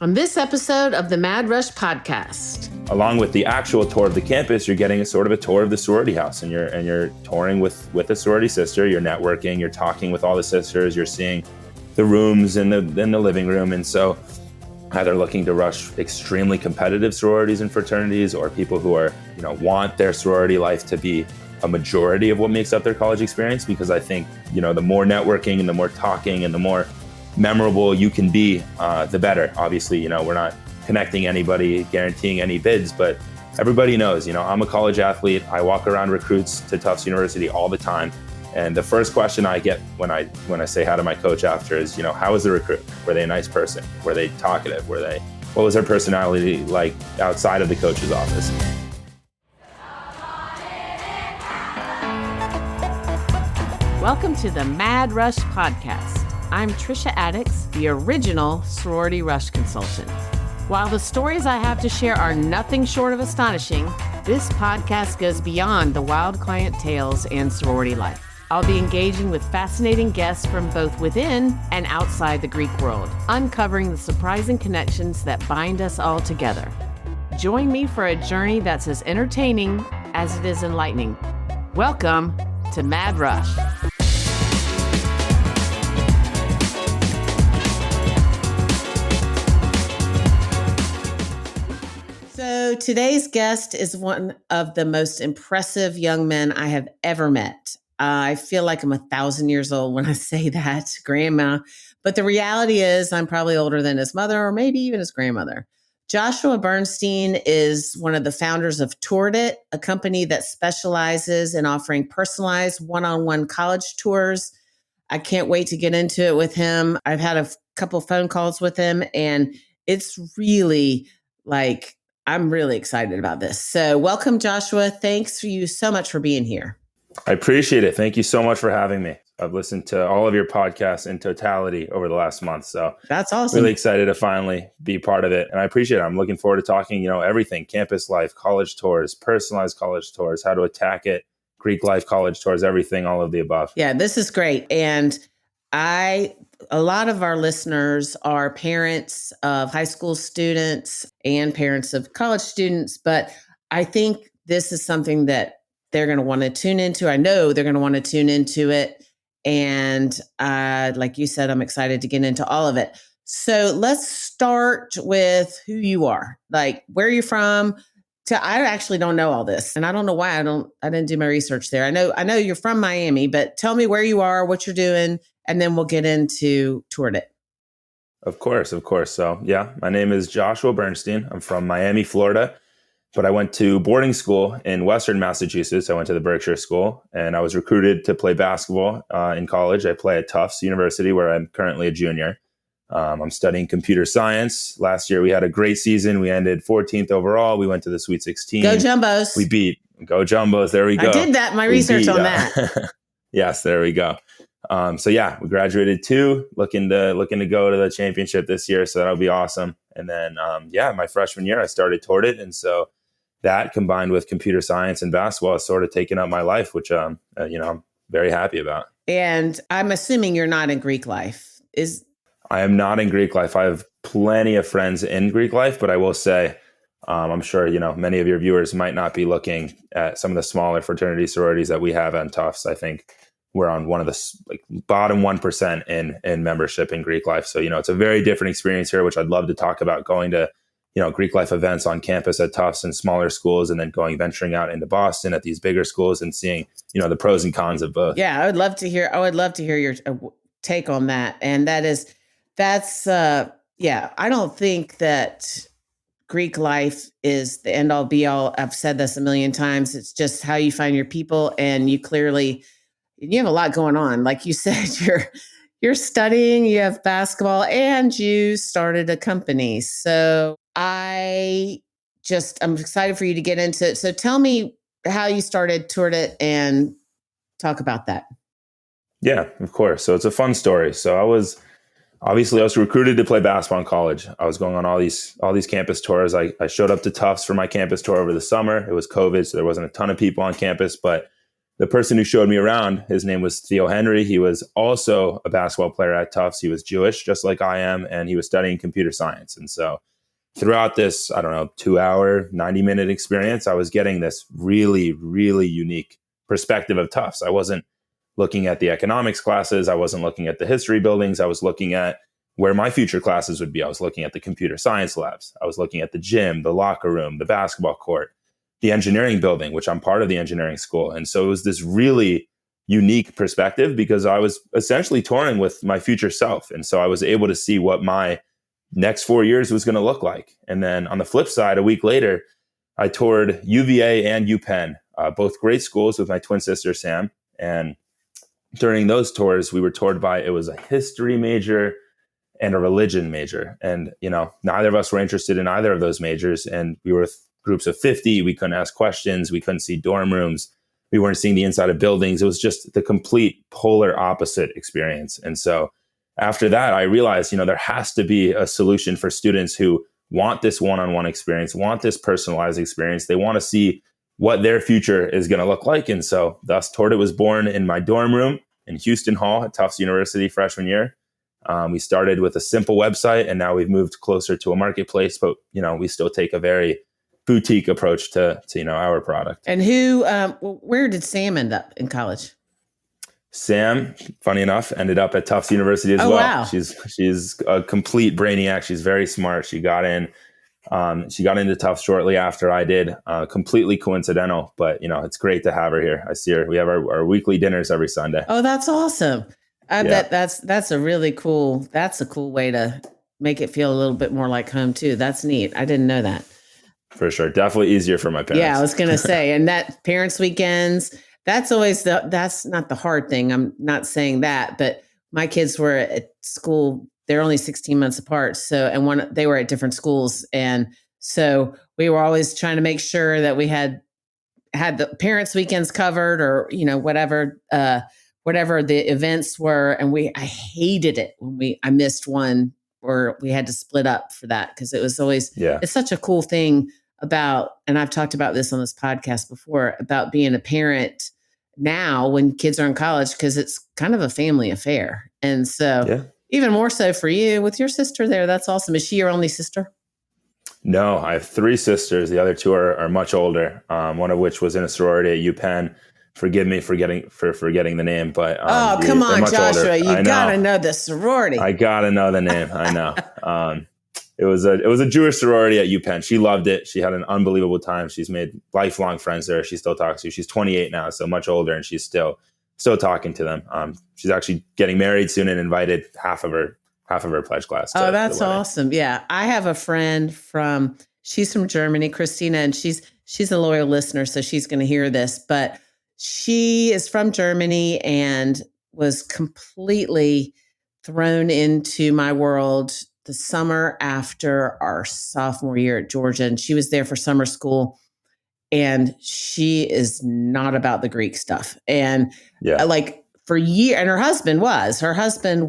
On this episode of the Mad Rush podcast. Along with the actual tour of the campus, you're getting a sort of a tour of the sorority house, and you're touring with a sorority sister. You're networking, you're talking with all the sisters, you're seeing the rooms in the living room. And so either looking to rush extremely competitive sororities and fraternities, or people who are, want their sorority life to be a majority of what makes up their college experience. Because I think, the more networking and the more talking and the more memorable you can be, the better. Obviously, we're not connecting anybody, guaranteeing any bids, but everybody knows, I'm a college athlete. I walk around recruits to Tufts University all the time. And the first question I get when I say hi to my coach after is, how was the recruit? Were they a nice person? Were they talkative? What was their personality like outside of the coach's office? Welcome to the Mad Rush podcast. I'm Trisha Addix, the original sorority rush consultant. While the stories I have to share are nothing short of astonishing, this podcast goes beyond the wild client tales and sorority life. I'll be engaging with fascinating guests from both within and outside the Greek world, uncovering the surprising connections that bind us all together. Join me for a journey that's as entertaining as it is enlightening. Welcome to Mad Rush. So today's guest is one of the most impressive young men I have ever met. I feel like I'm 1,000 years old when I say that, grandma. But the reality is I'm probably older than his mother or maybe even his grandmother. Joshua Bernstein is one of the founders of TouredIt, a company that specializes in offering personalized one-on-one college tours. I can't wait to get into it with him. I've had a couple phone calls with him, and it's really I'm really excited about this. So welcome, Joshua. Thanks for you so much for being here. I appreciate it. Thank you so much for having me. I've listened to all of your podcasts in totality over the last month. So that's awesome. Really excited to finally be part of it. And I appreciate it. I'm looking forward to talking, everything, campus life, college tours, personalized college tours, how to attack it, Greek life college tours, everything, all of the above. Yeah, this is great. And a lot of our listeners are parents of high school students and parents of college students, but I think this is something that they're going to want to tune into. I know they're going to want to tune into it. And like you said, I'm excited to get into all of it. So let's start with who you are, like where you're from. I actually don't know all this, and I don't know why I didn't do my research there. I know you're from Miami, but tell me where you are, what you're doing, and then we'll get into TouredIt. Of course. So yeah, my name is Joshua Bernstein. I'm from Miami, Florida, but I went to boarding school in Western Massachusetts. I went to the Berkshire School, and I was recruited to play basketball in college. I play at Tufts University, where I'm currently a junior. I'm studying computer science. Last year, we had a great season. We ended 14th overall. We went to the Sweet 16. Go Jumbos. We beat. Go Jumbos. There we go. I did that. My research on that. Yes, there we go. So yeah, we graduated too. Looking to go to the championship this year. So that'll be awesome. And then, my freshman year, I started TouredIt. And so that combined with computer science and basketball has sort of taken up my life, which, I'm very happy about. And I'm assuming you're not in Greek life. I am not in Greek life. I have plenty of friends in Greek life, but I will say, I'm sure, many of your viewers might not be looking at some of the smaller fraternity sororities that we have on Tufts. I think we're on one of the bottom 1% in membership in Greek life. So, it's a very different experience here, which I'd love to talk about, going to, Greek life events on campus at Tufts and smaller schools, and then venturing out into Boston at these bigger schools and seeing, the pros and cons of both. Yeah, I would love to hear your take on that. And I don't think that Greek life is the end all be all. I've said this a million times. It's just how you find your people, and you have a lot going on. Like you said, you're studying, you have basketball, and you started a company. So I'm excited for you to get into it. So tell me how you started TouredIt and talk about that. Yeah, of course. So it's a fun story. So I was recruited to play basketball in college. I was going on all these campus tours. I showed up to Tufts for my campus tour over the summer. It was COVID, so there wasn't a ton of people on campus, but the person who showed me around, his name was Theo Henry. He was also a basketball player at Tufts. He was Jewish, just like I am, and he was studying computer science. And so throughout this, I don't know, 2-hour, 90-minute experience, I was getting this really, really unique perspective of Tufts. I wasn't looking at the economics classes. I wasn't looking at the history buildings. I was looking at where my future classes would be. I was looking at the computer science labs. I was looking at the gym, the locker room, the basketball court, the engineering building, which I'm part of the engineering school. And so it was this really unique perspective because I was essentially touring with my future self. And so I was able to see what my next 4 years was going to look like. And then on the flip side, a week later, I toured UVA and UPenn, both great schools with my twin sister, Sam. And during those tours, we were toured by, it was a history major and a religion major. And, neither of us were interested in either of those majors. And we were groups of 50. We couldn't ask questions. We couldn't see dorm rooms. We weren't seeing the inside of buildings. It was just the complete polar opposite experience. And so after that, I realized, there has to be a solution for students who want this one-on-one experience, want this personalized experience. They want to see what their future is going to look like. And so thus TouredIt was born in my dorm room in Houston Hall at Tufts University freshman year. We started with a simple website, and now we've moved closer to a marketplace, but, we still take a very boutique approach to our product. And where did Sam end up in college? Sam, funny enough, ended up at Tufts University as well. Wow. She's a complete brainiac. She's very smart. She got into Tufts shortly after I did, completely coincidental, but it's great to have her here. I see her. We have our weekly dinners every Sunday. Oh, that's awesome. I bet that's a really cool, that's a cool way to make it feel a little bit more like home too. That's neat. I didn't know that. For sure. Definitely easier for my parents. Yeah, I was going to say, and that parents' weekends, that's always that's not the hard thing. I'm not saying that, but my kids were at school. They're only 16 months apart. So, and they were at different schools. And so we were always trying to make sure that we had the parents' weekends covered, or, whatever the events were. And I hated it when I missed one, or we had to split up for that. Cause it was always, it's such a cool thing about, and I've talked about this on this podcast before, about being a parent now when kids are in college, because it's kind of a family affair. And so even more so for you with your sister there. That's awesome. Is she your only sister? No, I have 3 sisters. The other 2 are much older. One of which was in a sorority at UPenn. Forgive me for forgetting the name, but come on, Joshua, older. You gotta know the sorority. I gotta know the name. I know. It was a Jewish sorority at UPenn. She loved it. She had an unbelievable time. She's made lifelong friends there. She still talks to. She's 28 now, so much older, and she's still talking to them. She's actually getting married soon and invited half of her pledge class. Oh, that's awesome. Yeah, I have a friend she's from Germany, Christina, and she's a loyal listener, so she's going to hear this, but she is from Germany and was completely thrown into my world the summer after our sophomore year at Georgia. And she was there for summer school, and she is not about the Greek stuff. And like for years, and her husband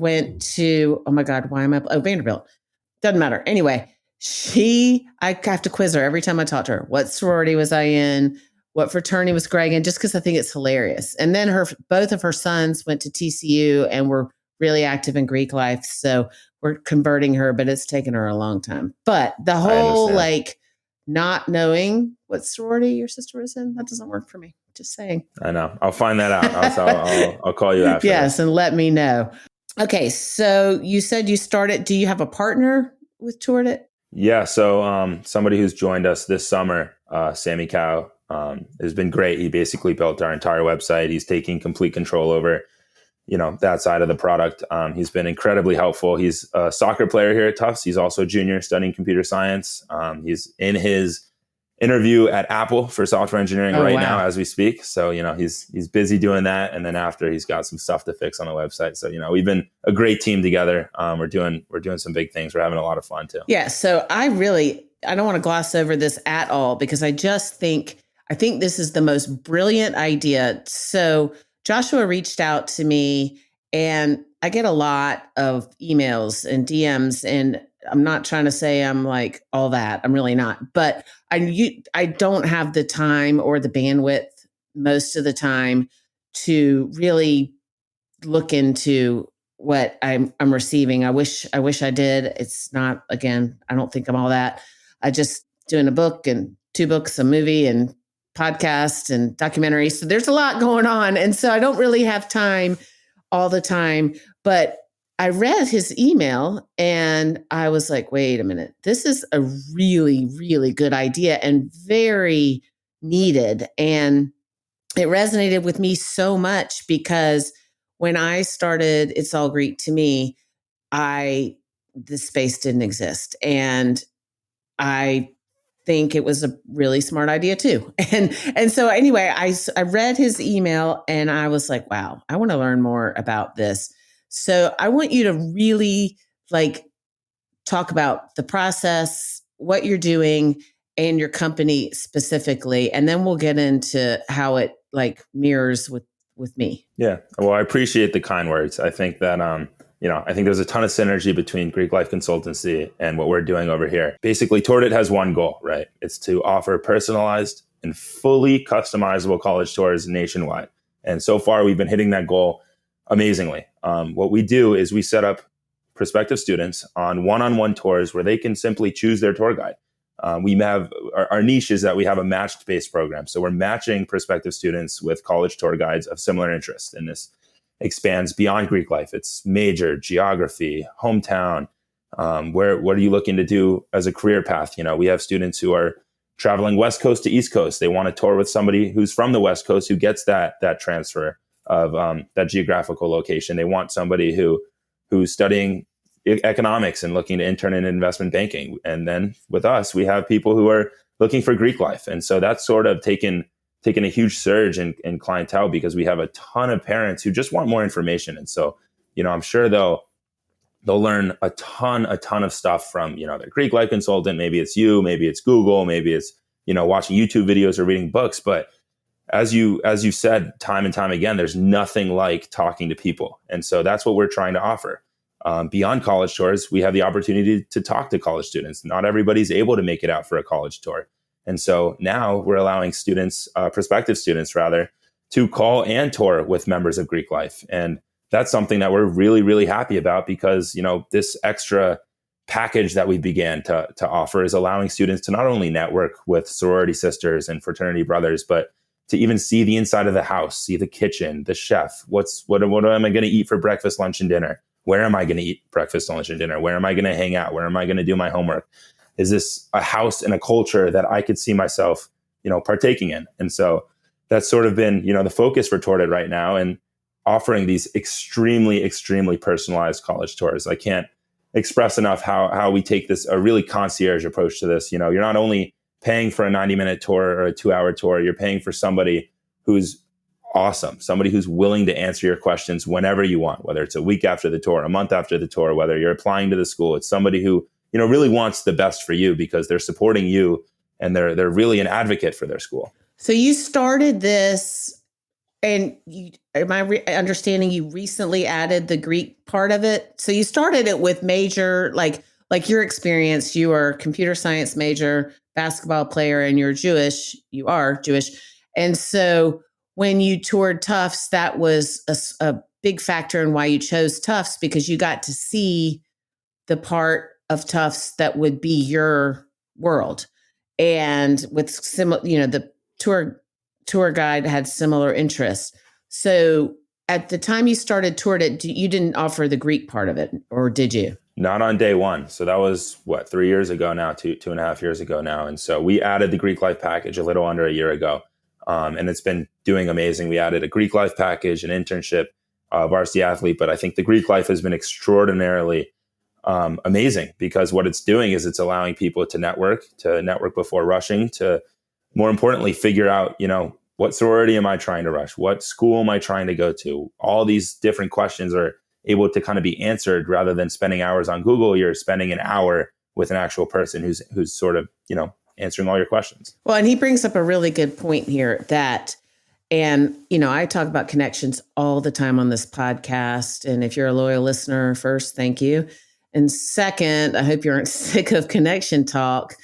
went to, oh my God, why am I? Oh, Vanderbilt. Doesn't matter. Anyway, I have to quiz her every time I talk to her. What sorority was I in? What fraternity was Greg in? Just because I think it's hilarious. And then both of her sons went to TCU and were really active in Greek life. So we're converting her, but it's taken her a long time. But the whole not knowing what sorority your sister was in, that doesn't work for me. Just saying. I know. I'll find that out. I'll call you after. Yes, and let me know. Okay, so you said you started. Do you have a partner with TouredIt? Yeah, so somebody who's joined us this summer, Sammy Cow, has been great. He basically built our entire website. He's taking complete control over that side of the product. He's been incredibly helpful. He's a soccer player here at Tufts. He's also a junior studying computer science. He's in his interview at Apple for software engineering now as we speak. So, he's busy doing that. And then after, he's got some stuff to fix on the website. So, we've been a great team together. We're doing some big things. We're having a lot of fun too. Yeah. So I don't want to gloss over this at all, because I think this is the most brilliant idea. So Joshua reached out to me, and I get a lot of emails and DMs, and I'm not trying to say I'm like all that. I'm really not, but I don't have the time or the bandwidth most of the time to really look into what I'm receiving. I wish I did. It's not, again, I don't think I'm all that. I just doing a book and 2 books, a movie and podcast and documentary. So there's a lot going on. And so I don't really have time all the time. But I read his email and I was like, wait a minute, this is a really, really good idea and very needed. And it resonated with me so much because when I started It's All Greek to Me, the space didn't exist. And I think it was a really smart idea too. And so anyway, I read his email and I was like, wow, I want to learn more about this. So I want you to really like talk about the process, what you're doing, and your company specifically, and then we'll get into how it like mirrors with me. Yeah. Well, I appreciate the kind words. I think that I think there's a ton of synergy between Greek Life Consultancy and what we're doing over here. Basically, TouredIt has one goal, right? It's to offer personalized and fully customizable college tours nationwide. And so far, we've been hitting that goal amazingly. What we do is we set up prospective students on one-on-one tours where they can simply choose their tour guide. We have our niche is that we have a matched-based program. So we're matching prospective students with college tour guides of similar interest. And this expands beyond Greek life. It's major, geography, hometown. What are you looking to do as a career path? We have students who are traveling West Coast to East Coast. They want to tour with somebody who's from the West Coast who gets that transfer of that geographical location. They want somebody who's studying economics and looking to intern in investment banking. And then with us, we have people who are looking for Greek life. And so that's sort of taken a huge surge in clientele because we have a ton of parents who just want more information. And so, I'm sure they'll learn a ton of stuff from, their Greek life consultant. Maybe it's you, maybe it's Google, maybe it's, watching YouTube videos or reading books. But as you said, time and time again, there's nothing like talking to people. And so that's what we're trying to offer. Beyond college tours, we have the opportunity to talk to college students. Not everybody's able to make it out for a college tour. And so now we're allowing students, prospective students rather, to call and tour with members of Greek Life. And that's something that we're really, really happy about because, this extra package that we began to offer is allowing students to not only network with sorority sisters and fraternity brothers, but to even see the inside of the house, see the kitchen, the chef. What am I going to eat for breakfast, lunch, and dinner? Where am I going to eat breakfast, lunch, and dinner? Where am I going to hang out? Where am I going to do my homework? Is this a house and a culture that I could see myself, partaking in? And so that's sort of been, the focus for TouredIt right now, and offering these extremely, extremely personalized college tours. I can't express enough how we take a really concierge approach to this. You're not only paying for a 90-minute tour or a 2-hour tour, you're paying for somebody who's awesome, somebody who's willing to answer your questions whenever you want, whether it's a week after the tour, a month after the tour, whether you're applying to the school. It's somebody who, really wants the best for you because they're supporting you and they're really an advocate for their school. So you started this, and am I understanding you recently added the Greek part of it? So you started it with major, like your experience, you are a computer science major, basketball player, and you are Jewish. And so when you toured Tufts, that was a big factor in why you chose Tufts, because you got to see the part of Tufts that would be your world. And with similar, the tour guide had similar interests. So at the time you started TouredIt, you didn't offer the Greek part of it, or did you? Not on day one. So that was 3 years ago now, 2.5 years ago now. And so we added the Greek life package a little under a year ago. And it's been doing amazing. We added a Greek life package, an internship, varsity athlete. But I think the Greek life has been extraordinarily amazing because what it's doing is it's allowing people to network before rushing, to more importantly, figure out, what sorority am I trying to rush? What school am I trying to go to? All these different questions are able to kind of be answered rather than spending hours on Google. You're spending an hour with an actual person who's sort of, answering all your questions. Well, and he brings up a really good point here and I talk about connections all the time on this podcast. And if you're a loyal listener, first, thank you. And second, I hope you aren't sick of connection talk.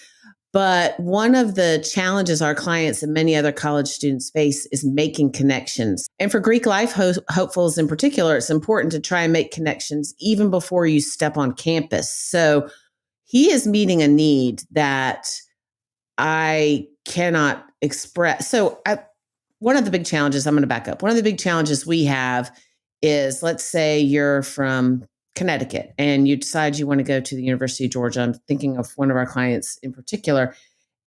But one of the challenges our clients and many other college students face is making connections. And for Greek life hopefuls in particular, it's important to try and make connections even before you step on campus. So he is meeting a need that I cannot express. One of the big challenges, I'm going to back up. One of the big challenges we have is, let's say you're from Connecticut and you decide you want to go to the University of Georgia. I'm thinking of one of our clients in particular,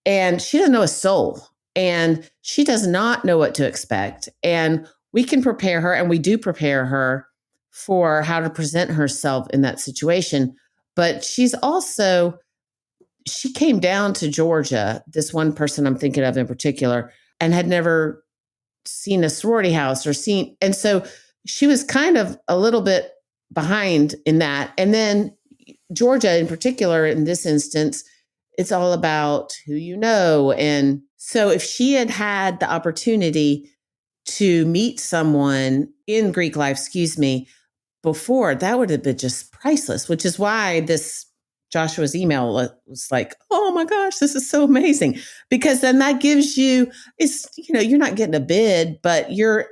and she doesn't know a soul and she does not know what to expect. And we can prepare her, and we do prepare her for how to present herself in that situation. But she came down to Georgia, this one person I'm thinking of in particular, and had never seen a sorority house and so she was kind of a little bit behind in that. And then Georgia in particular, in this instance, it's all about who you know. And so if she had had the opportunity to meet someone in Greek life, before, that would have been just priceless, which is why this Joshua's email was like, oh my gosh, this is so amazing. Because then that gives you, you're not getting a bid, but you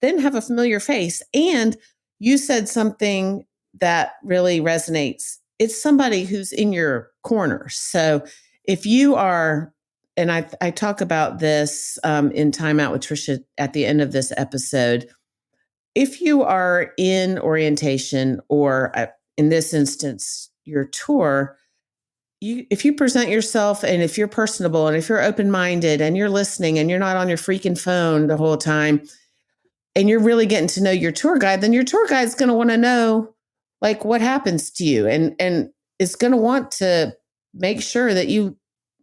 then have a familiar face. And you said something that really resonates. It's somebody who's in your corner. So if you are, and I talk about this in Time Out with Trisha at the end of this episode, if you are in orientation or in this instance, your tour, if you present yourself and if you're personable and if you're open-minded and you're listening and you're not on your freaking phone the whole time and you're really getting to know your tour guide, then your tour guide's going to want to know like what happens to you and is going to want to make sure that you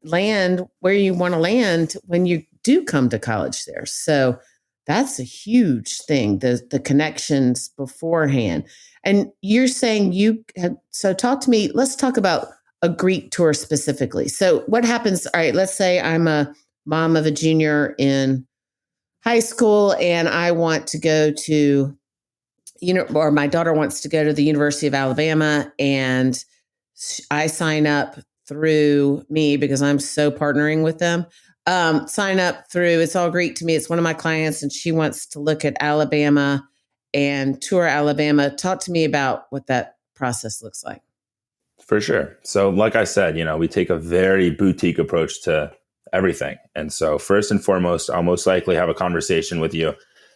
land where you want to land when you do come to college there. So that's a huge thing, the connections beforehand. And you're saying so talk to me, let's talk about a Greek tour specifically. So what happens, all right, let's say I'm a mom of a junior in high school and I want to go to, or my daughter wants to go to the University of Alabama, and I sign up through me because I'm so partnering with them. Sign up through, it's all Greek to me. It's one of my clients and she wants to look at Alabama and tour Alabama. Talk to me about what that process looks like. For sure. So like I said, we take a very boutique approach to everything. And so first and foremost, I'll most likely have a conversation with you.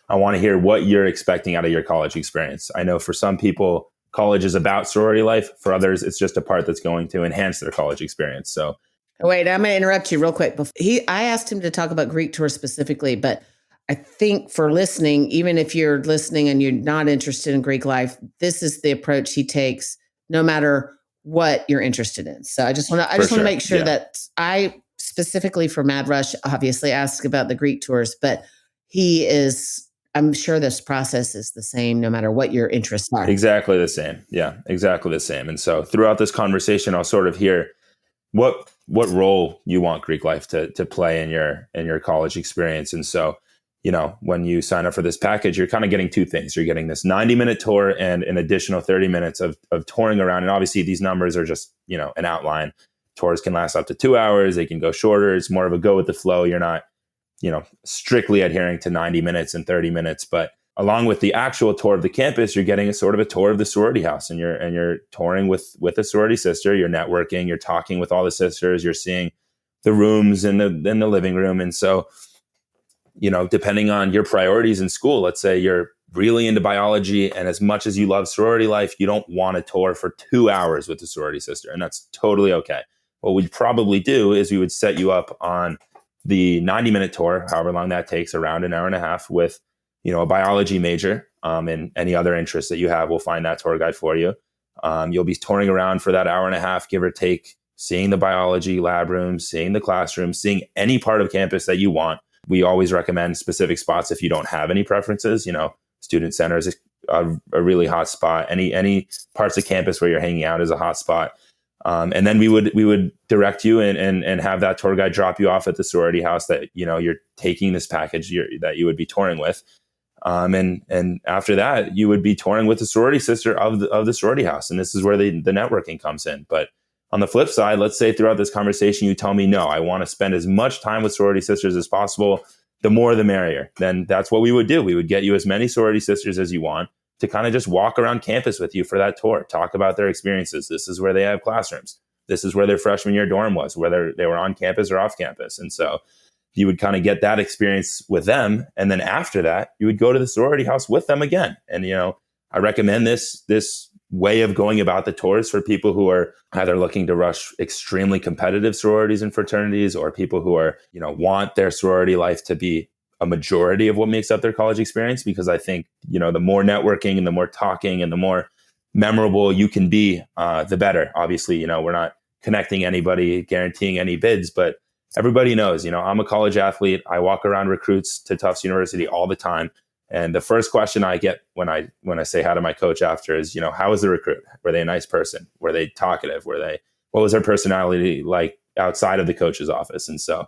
I want to hear what you're expecting out of your college experience. I know for some people, college is about sorority life. For others, it's just a part that's going to enhance their college experience. So wait, I'm going to interrupt you real quick. I asked him to talk about Greek tour specifically, but I think for listening, even if you're listening and you're not interested in Greek life, this is the approach he takes no matter what you're interested in. So I just want to make sure that I specifically for Mad Rush obviously ask about the Greek tours, but I'm sure this process is the same no matter what your interests are. Exactly the same. Yeah, exactly the same. And so throughout this conversation, I'll sort of hear what role you want Greek life to play in your college experience. And so, when you sign up for this package, you're kind of getting two things. You're getting this 90-minute tour and an additional 30 minutes of touring around. And obviously these numbers are just, an outline. Tours can last up to 2 hours. They can go shorter. It's more of a go with the flow. You're not, strictly adhering to 90 minutes and 30 minutes, but along with the actual tour of the campus, you're getting a sort of a tour of the sorority house, and you're touring with a sorority sister. You're networking. You're talking with all the sisters. You're seeing the rooms in the living room. And so, depending on your priorities in school, let's say you're really into biology, and as much as you love sorority life, you don't want to tour for 2 hours with the sorority sister, and that's totally okay. What we'd probably do is we would set you up on the 90-minute tour, however long that takes, around an hour and a half with, a biology major, and any other interests that you have. We'll find that tour guide for you. You'll be touring around for that hour and a half, give or take, seeing the biology lab rooms, seeing the classrooms, seeing any part of campus that you want. We always recommend specific spots if you don't have any preferences. Student center is a really hot spot. Any parts of campus where you're hanging out is a hot spot. And then we would direct you and have that tour guide drop you off at the sorority house that, you're taking this package that you would be touring with. And after that, you would be touring with the sorority sister of the sorority house. And this is where the networking comes in. But On the flip side, let's say throughout this conversation, you tell me, no, I want to spend as much time with sorority sisters as possible. The more, the merrier. Then that's what we would do. We would get you as many sorority sisters as you want to kind of just walk around campus with you for that tour, talk about their experiences. This is where they have classrooms. This is where their freshman year dorm was, whether they were on campus or off campus. And so you would kind of get that experience with them. And then after that, you would go to the sorority house with them again. And, I recommend this way of going about the tours for people who are either looking to rush extremely competitive sororities and fraternities, or people who are, want their sorority life to be a majority of what makes up their college experience. Because I think, the more networking and the more talking and the more memorable you can be, the better. Obviously, we're not connecting anybody, guaranteeing any bids, but everybody knows, I'm a college athlete. I walk around recruits to Tufts University all the time. And the first question I get when I say hi to my coach after is, how was the recruit? Were they a nice person? Were they talkative? What was their personality like outside of the coach's office? And so,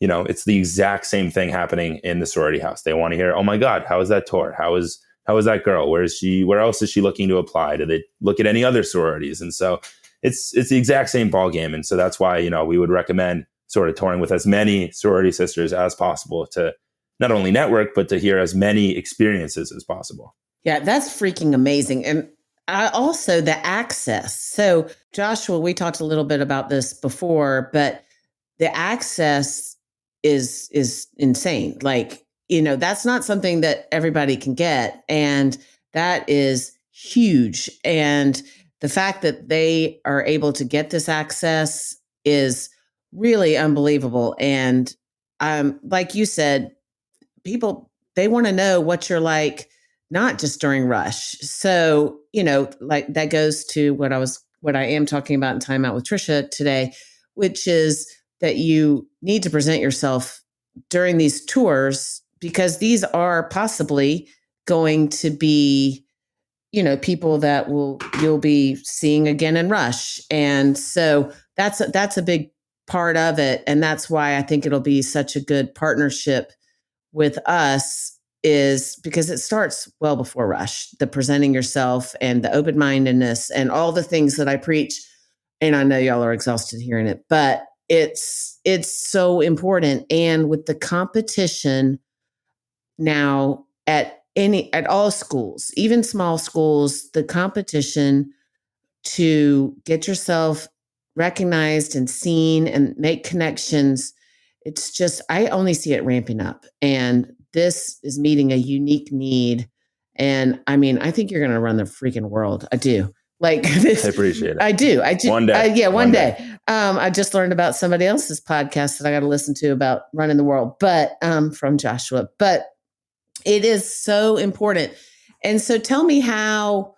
it's the exact same thing happening in the sorority house. They want to hear, oh my God, how was that tour? How was that girl? Where is she? Where else is she looking to apply? Do they look at any other sororities? And so it's the exact same ball game. And so that's why, we would recommend sort of touring with as many sorority sisters as possible to not only network, but to hear as many experiences as possible. Yeah, that's freaking amazing. And also the access. So Joshua, we talked a little bit about this before, but the access is insane. Like, that's not something that everybody can get. And that is huge. And the fact that they are able to get this access is really unbelievable. And like you said, people, they want to know what you're like, not just during rush. So, like that goes to what I am talking about in Time Out with Trisha today, which is that you need to present yourself during these tours, because these are possibly going to be, people that you'll be seeing again in rush. And so that's a big part of it. And that's why I think it'll be such a good partnership with us, is because it starts well before rush, the presenting yourself and the open-mindedness and all the things that I preach. And I know y'all are exhausted hearing it, but it's so important. And with the competition now at all schools, even small schools, the competition to get yourself recognized and seen and make connections, it's just, I only see it ramping up. And this is meeting a unique need. And I mean, I think you're going to run the freaking world. I do. Like this. I appreciate it. I do. One day. Yeah, one day. I just learned about somebody else's podcast that I got to listen to about running the world, but from Joshua. But it is so important. And so tell me how,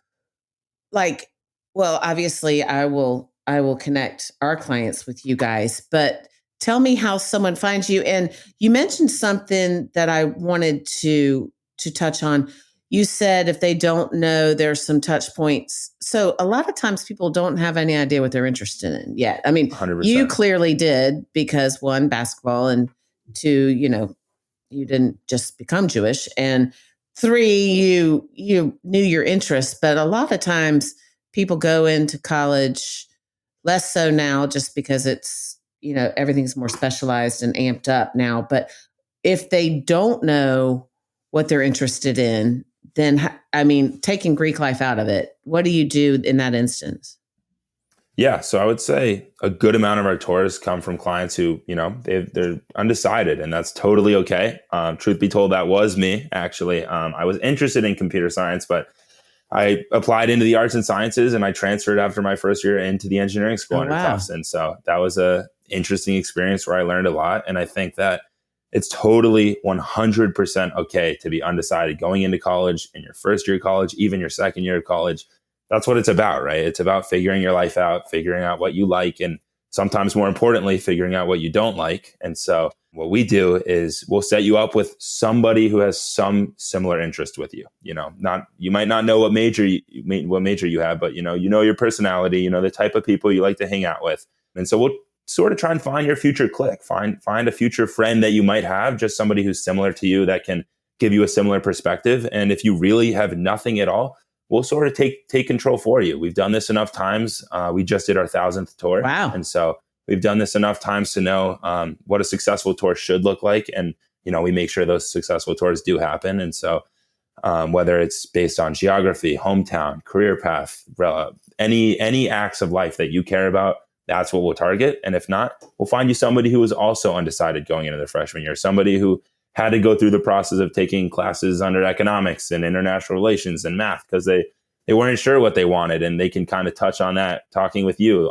obviously I will connect our clients with you guys, but tell me how someone finds you. And you mentioned something that I wanted to touch on. You said if they don't know, there's some touch points. So a lot of times people don't have any idea what they're interested in yet. I mean, 100%. You clearly did, because one, basketball, and two, you didn't just become Jewish, and three, you knew your interests. But a lot of times people go into college, less so now, just because it's, everything's more specialized and amped up now. But if they don't know what they're interested in, then, I mean, taking Greek life out of it, what do you do in that instance? Yeah, so I would say a good amount of our tours come from clients who, they're undecided, and that's totally okay. Truth be told, that was me, actually. I was interested in computer science, but I applied into the arts and sciences, and I transferred after my first year into the engineering school under Tufts. And so that was a interesting experience where I learned a lot. And I think that it's totally 100% okay to be undecided going into college, in your first year of college, even your second year of college. That's what it's about, right? It's about figuring your life out, figuring out what you like, and sometimes more importantly, figuring out what you don't like. And so what we do is we'll set you up with somebody who has some similar interest with you. You might not know what major you have, but you know your personality, the type of people you like to hang out with. And so we'll sort of try and find your future clique, find a future friend that you might have, just somebody who's similar to you that can give you a similar perspective. And if you really have nothing at all, we'll sort of take control for you. We've done this enough times. We just did our 1,000th tour. Wow. And so we've done this enough times to know what a successful tour should look like. And, we make sure those successful tours do happen. And so whether it's based on geography, hometown, career path, any acts of life that you care about, that's what we'll target. And if not, we'll find you somebody who is also undecided going into their freshman year, somebody who had to go through the process of taking classes under economics and international relations and math because they weren't sure what they wanted, and they can kind of touch on that talking with you.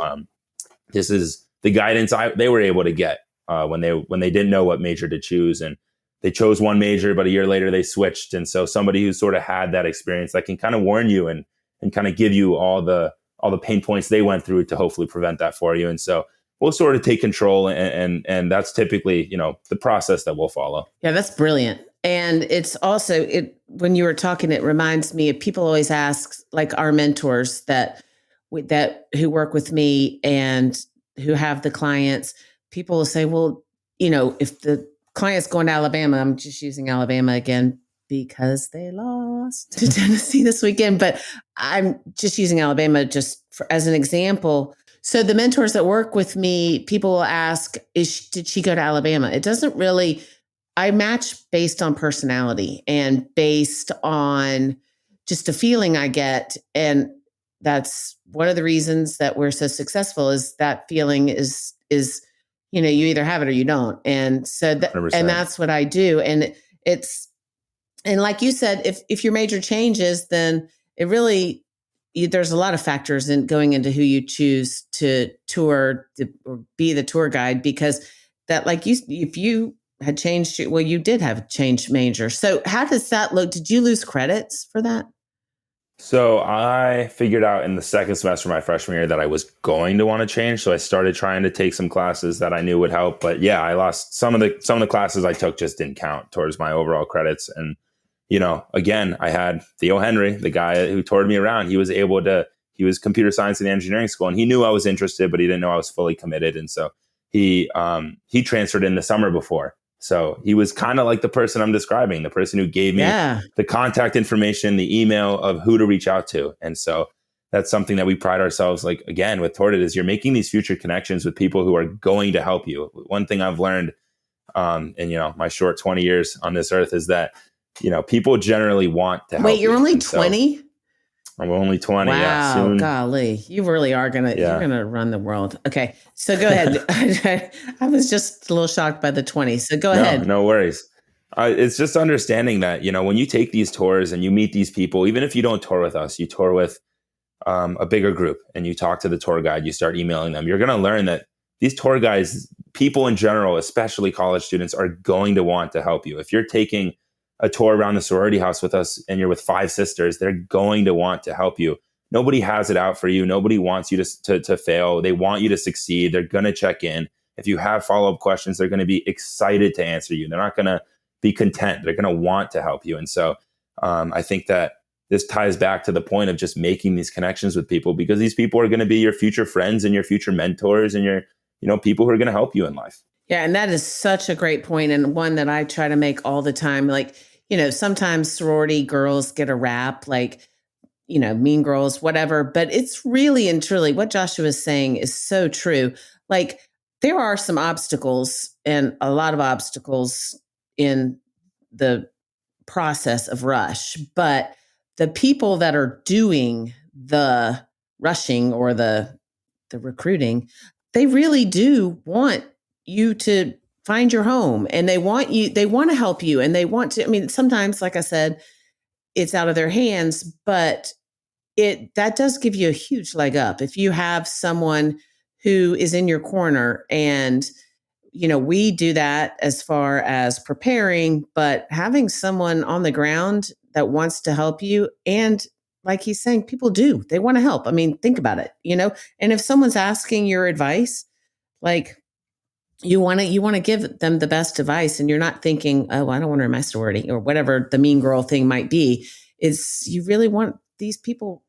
This is the guidance they were able to get when they didn't know what major to choose, and they chose one major, but a year later they switched. And so somebody who sort of had that experience that can kind of warn you and kind of give you all the pain points they went through to hopefully prevent that for you. And so we'll sort of take control, and that's typically, the process that we'll follow. Yeah, that's brilliant. And it's also, when you were talking, it reminds me of people always ask, like our mentors that who work with me and who have the clients, people will say, well, if the client's going to Alabama, I'm just using Alabama again because they lost to Tennessee this weekend, but I'm just using Alabama as an example. So the mentors that work with me, people will ask, did she go to Alabama? It doesn't really, I match based on personality and based on just a feeling I get. And that's one of the reasons that we're so successful, is that feeling is you either have it or you don't. And so and that's what I do. And and like you said, if your major changes, then it really, there's a lot of factors in going into who you choose to tour or be the tour guide, because that, like if you had changed, well, you did have changed major. So how does that look? Did you lose credits for that? So I figured out in the second semester of my freshman year that I was going to want to change. So I started trying to take some classes that I knew would help. But yeah, I lost some of the classes I took just didn't count towards my overall credits. And, again, I had Theo Henry, the guy who toured me around. He was computer science and engineering school, and he knew I was interested, but he didn't know I was fully committed. And so he transferred in the summer before. So he was kind of like the person I'm describing, the person who gave me the contact information, the email of who to reach out to. And so that's something that we pride ourselves, like, again, with TouredIt, is you're making these future connections with people who are going to help you. One thing I've learned in, my short 20 years on this earth is that, people generally want to help you. Wait, you're only 20? I'm only 20. Wow, yeah. Soon. Golly, you really are you're gonna run the world. Okay, so go ahead. I was just a little shocked by the 20. So go ahead. No worries. It's just understanding that, when you take these tours and you meet these people, even if you don't tour with us, you tour with a bigger group and you talk to the tour guide, you start emailing them, you're going to learn that these tour guides, people in general, especially college students, are going to want to help you. If you're taking a tour around the sorority house with us and you're with 5 sisters, they're going to want to help you. Nobody has it out for you. Nobody wants you to fail. They want you to succeed. They're going to check in. If you have follow-up questions, they're going to be excited to answer you. They're not going to be content. They're going to want to help you. And so I think that this ties back to the point of just making these connections with people, because these people are going to be your future friends and your future mentors and your, people who are going to help you in life. Yeah. And that is such a great point, and one that I try to make all the time. Like, sometimes sorority girls get a rap, like, mean girls, whatever, but it's really and truly what Joshua is saying is so true. Like, there are some obstacles, and a lot of obstacles in the process of rush, but the people that are doing the rushing or the recruiting, they really do want you to find your home, and they want to help you, and they want to, sometimes, like I said, it's out of their hands, but that does give you a huge leg up if you have someone who is in your corner. And, we do that as far as preparing, but having someone on the ground that wants to help you, and like he's saying, people they want to help. Think about it, and if someone's asking your advice, like, you want to give them the best advice, and you're not thinking, oh, I don't want her in my sorority, or whatever the mean girl thing might be. Is you really want these people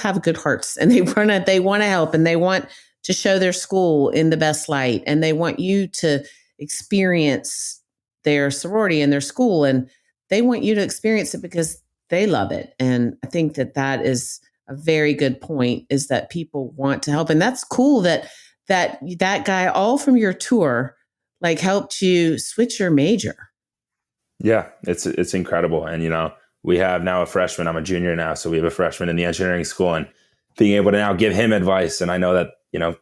have good hearts, and they want to help, and they want to show their school in the best light, and they want you to experience their sorority and their school, and they want you to experience it because they love it. And I think that that is a very good point, is that people want to help. And that's cool that guy, all from your tour, like helped you switch your major. Yeah, it's incredible. And we have now a freshman. I'm a junior now, so we have a freshman in the engineering school, and being able to now give him advice. And I know that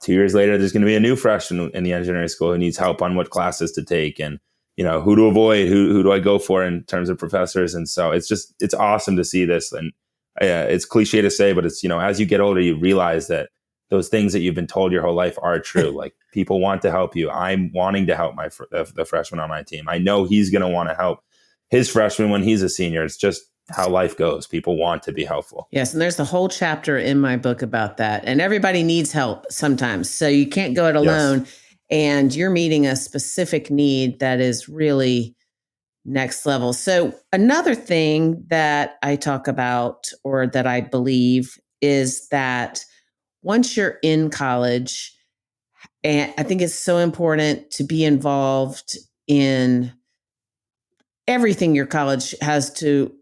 2 years later, there's going to be a new freshman in the engineering school who needs help on what classes to take, and who to avoid, who do I go for in terms of professors. And so it's awesome to see this. And it's cliche to say, but it's as you get older, you realize that those things that you've been told your whole life are true. Like, people want to help you. I'm wanting to help the freshman on my team. I know he's going to want to help his freshman when he's a senior. It's just how life goes. People want to be helpful. Yes. And there's a whole chapter in my book about that. And everybody needs help sometimes. So you can't go it alone. Yes. And you're meeting a specific need that is really next level. So another thing that I talk about, or that I believe, is that once you're in college, and I think it's so important to be involved in everything your college has to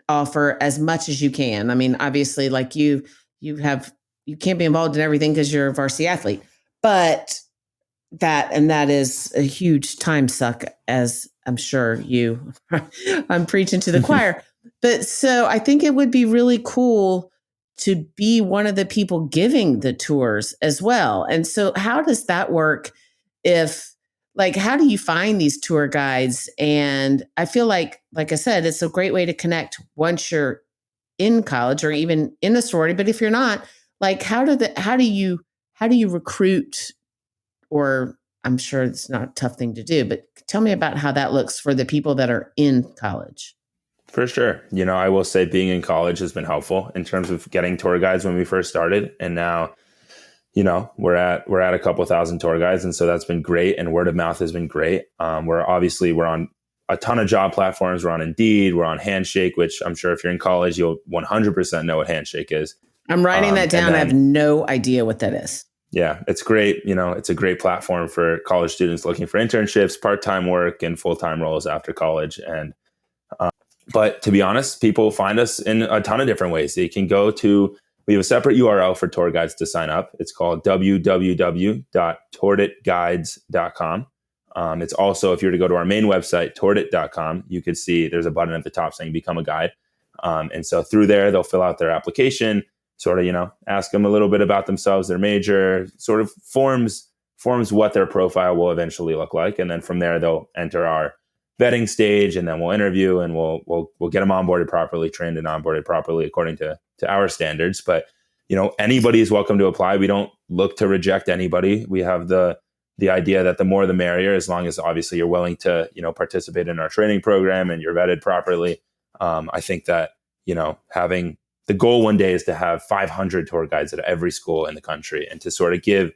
offer as much as you can. I mean, obviously, like you can't be involved in everything because you're a varsity athlete, but that is a huge time suck, as I'm sure I'm preaching to the choir. But so I think it would be really cool to be one of the people giving the tours as well. And so how does that work? How do you find these tour guides? And I feel like I said, it's a great way to connect once you're in college or even in a sorority. But if you're not, like, how do you recruit? Or I'm sure it's not a tough thing to do, but tell me about how that looks for the people that are in college. For sure. I will say being in college has been helpful in terms of getting tour guides when we first started. And now, we're at a couple thousand tour guides. And so that's been great. And word of mouth has been great. We're on a ton of job platforms. We're on Indeed, we're on Handshake, which I'm sure if you're in college, you'll 100% know what Handshake is. I'm writing that down. I have no idea what that is. Yeah, it's great. It's a great platform for college students looking for internships, part-time work, and full-time roles after college. And but to be honest, people find us in a ton of different ways. We have a separate URL for tour guides to sign up. It's called www.toureditguides.com. It's also, if you were to go to our main website, touredit.com, you could see there's a button at the top saying become a guide. And so through there, they'll fill out their application, sort of, ask them a little bit about themselves, their major, sort of forms what their profile will eventually look like. And then from there, they'll enter our vetting stage, and then we'll interview, and we'll get them onboarded properly, trained and onboarded properly according to our standards. But, anybody is welcome to apply. We don't look to reject anybody. We have the idea that the more the merrier, as long as obviously you're willing to, participate in our training program and you're vetted properly. I think that, having the goal one day is to have 500 tour guides at every school in the country, and to sort of give,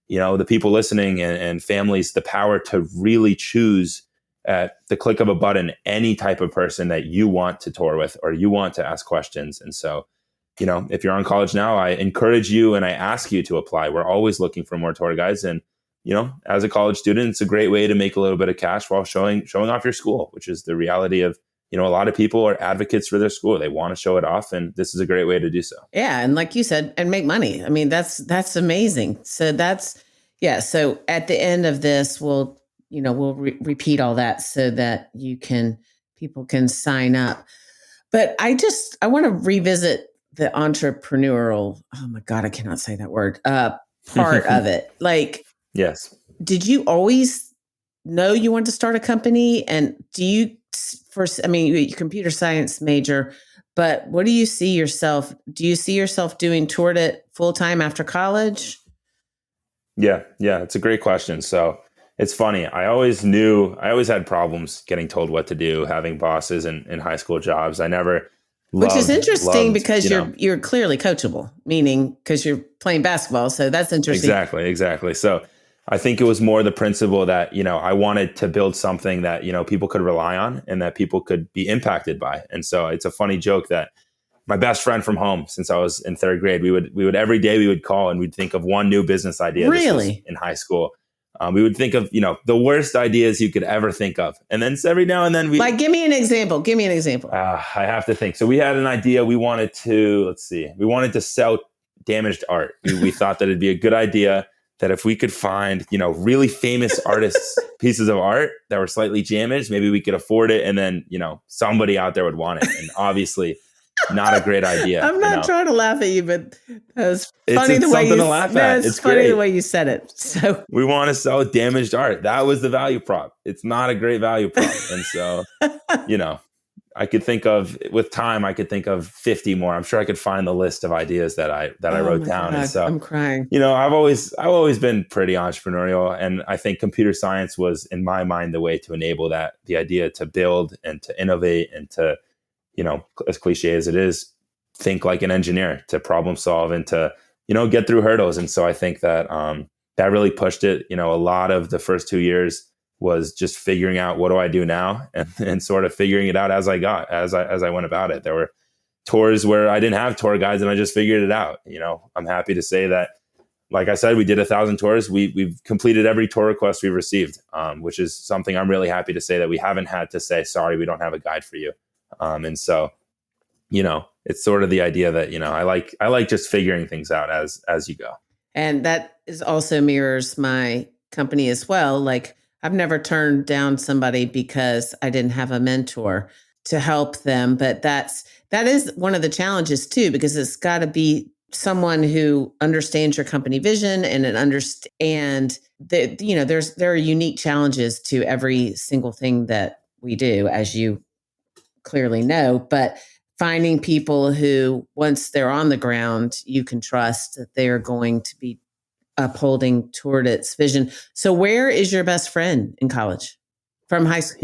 the people listening and families the power to really choose at the click of a button any type of person that you want to tour with or you want to ask questions. And so, if you're on college now, I encourage you and I ask you to apply. We're always looking for more tour guides. And, as a college student, it's a great way to make a little bit of cash while showing off your school, which is the reality of, a lot of people are advocates for their school. They want to show it off, and this is a great way to do so. Yeah. And like you said, and make money. I mean, that's amazing. So so at the end of this, we'll repeat all that so that people can sign up. But I want to revisit the entrepreneurial, oh my God, I cannot say that word, part of it. Like, yes. Did you always know you wanted to start a company? And you're a computer science major, but what do you see yourself? Do you see yourself doing TouredIt full-time after college? Yeah. It's a great question. So it's funny. I always had problems getting told what to do, having bosses in high school jobs. I never Which is interesting because you're clearly coachable, meaning because you're playing basketball. So that's interesting. Exactly. So I think it was more the principle that, I wanted to build something that, people could rely on and that people could be impacted by. And so it's a funny joke that my best friend from home, since I was in third grade, we would every day we would call and we'd think of one new business idea. Really? In high school. We would think of, the worst ideas you could ever think of. And then every now and then give me an example. Give me an example. I have to think. So we had an idea. We wanted to sell damaged art. We thought that it'd be a good idea that if we could find, really famous artists' pieces of art that were slightly damaged, maybe we could afford it. And then, somebody out there would want it. And obviously not a great idea. I'm not trying to laugh at you, but that was funny the way you said it. It's funny the way you said it. So we want to sell damaged art. That was the value prop. It's not a great value prop. And so, I could think of, with time, I could think of 50 more. I'm sure I could find the list of ideas that I wrote down. God, and so I'm crying. I've always been pretty entrepreneurial, and I think computer science was, in my mind, the way to enable that, the idea to build and to innovate and to, as cliche as it is, think like an engineer, to problem solve and to, get through hurdles. And so I think that that really pushed it. A lot of the first 2 years was just figuring out, what do I do now, and sort of figuring it out as I went about it. There were tours where I didn't have tour guides and I just figured it out. I'm happy to say that, like I said, we did 1,000 tours. We've completed every tour request we've received, which is something I'm really happy to say, that we haven't had to say, sorry, we don't have a guide for you. And so, it's sort of the idea that, I like just figuring things out as you go. And that is also mirrors my company as well. Like, I've never turned down somebody because I didn't have a mentor to help them. But that is one of the challenges too, because it's got to be someone who understands your company vision and there are unique challenges to every single thing that we do, as you clearly know. But finding people who, once they're on the ground, you can trust that they are going to be upholding TouredIt's vision. So where is your best friend in college? From high school?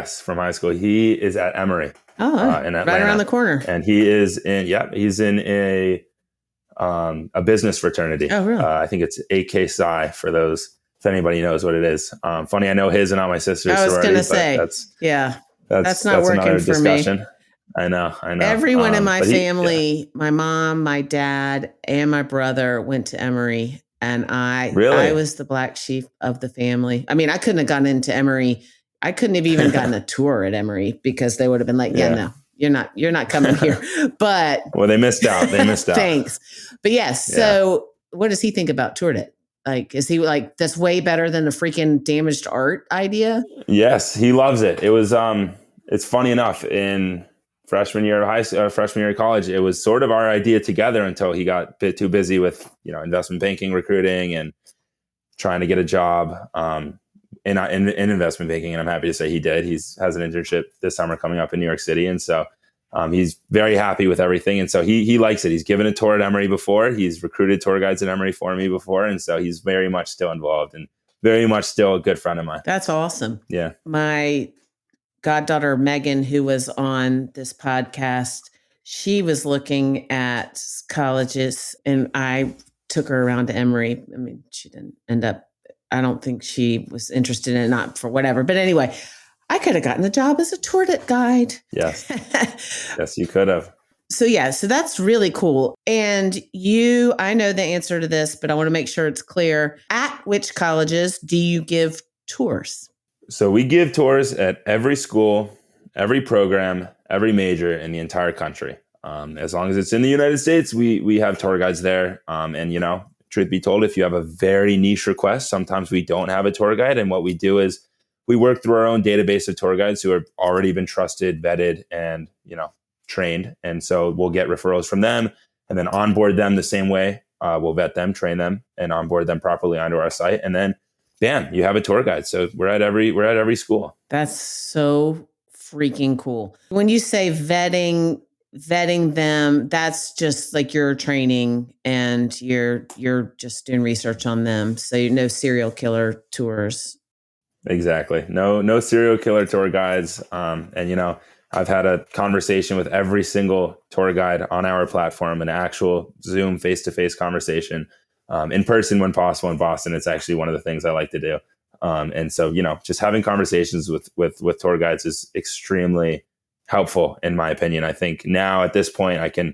From high school. He is at Emory. Oh, in Atlanta, right around the corner. And he's in a business fraternity. Oh, really? I think it's AK Psi, for those, if anybody knows what it is. Funny, I know his and not my sister's I was sorority. Going to say, that's not working for discussion. me. I know. Everyone in my family, my mom, my dad, and my brother went to Emory, and I was the black sheep of the family. I mean, I couldn't have gotten into Emory. I couldn't have even gotten a tour at Emory, because they would have been like, no, you're not coming here. But well, they missed out. Thanks. But yes. Yeah. So what does he think about TouredIt? Like, is he like, that's way better than the freaking damaged art idea? Yes, he loves it. It was, it's funny enough, in freshman year of college, it was sort of our idea together until he got a bit too busy with, investment banking, recruiting, and trying to get a job in investment banking. And I'm happy to say he did. He has an internship this summer coming up in New York City. And so he's very happy with everything. And so he likes it. He's given a tour at Emory before. He's recruited tour guides at Emory for me before. And so he's very much still involved and very much still a good friend of mine. That's awesome. Yeah. My goddaughter, Megan, who was on this podcast, she was looking at colleges, and I took her around to Emory. I mean, she didn't end up, I don't think she was interested in it, not for whatever. But anyway, I could have gotten a job as a TouredIt guide. Yes. Yes, you could have. So that's really cool. And I know the answer to this, but I want to make sure it's clear. At which colleges do you give tours? So we give tours at every school, every program, every major in the entire country. As long as it's in the United States, we have tour guides there. And, truth be told, if you have a very niche request, sometimes we don't have a tour guide. And what we do is we work through our own database of tour guides who have already been trusted, vetted, and, trained. And so we'll get referrals from them and then onboard them the same way. We'll vet them, train them, and onboard them properly onto our site. And then bam, you have a tour guide. So we're at every school. That's so freaking cool. When you say vetting them, that's just like your training and you're just doing research on them. So no serial killer tours. Exactly. No serial killer tour guides. And I've had a conversation with every single tour guide on our platform, an actual Zoom face-to-face conversation. In person when possible in Boston. It's actually one of the things I like to do. And so, just having conversations with tour guides is extremely helpful, in my opinion. I think now at this point I can,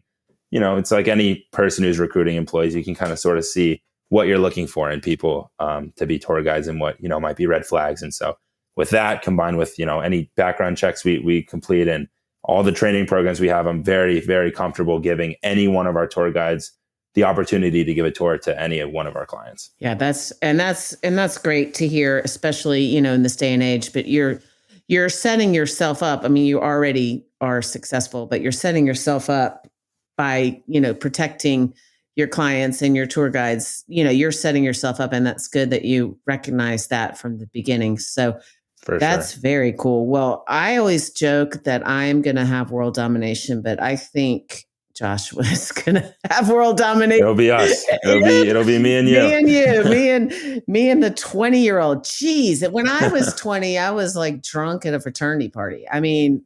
it's like any person who's recruiting employees, you can kind of sort of see what you're looking for in people to be tour guides and what, might be red flags. And so with that combined with, any background checks we complete and all the training programs we have, I'm very, very comfortable giving any one of our tour guides the opportunity to give a tour to any one of our clients. Yeah, that's great to hear, especially, in this day and age, but you're setting yourself up. I mean, you already are successful, but you're setting yourself up by, protecting your clients and your tour guides. You're setting yourself up, and that's good that you recognize that from the beginning. So that's very cool. Well, I always joke that I'm going to have world domination, but I think Joshua is going to have world domination. It'll be us. It'll be me and you. Me and you. Me and the 20-year-old. Jeez, when I was 20, I was like drunk at a fraternity party. I mean,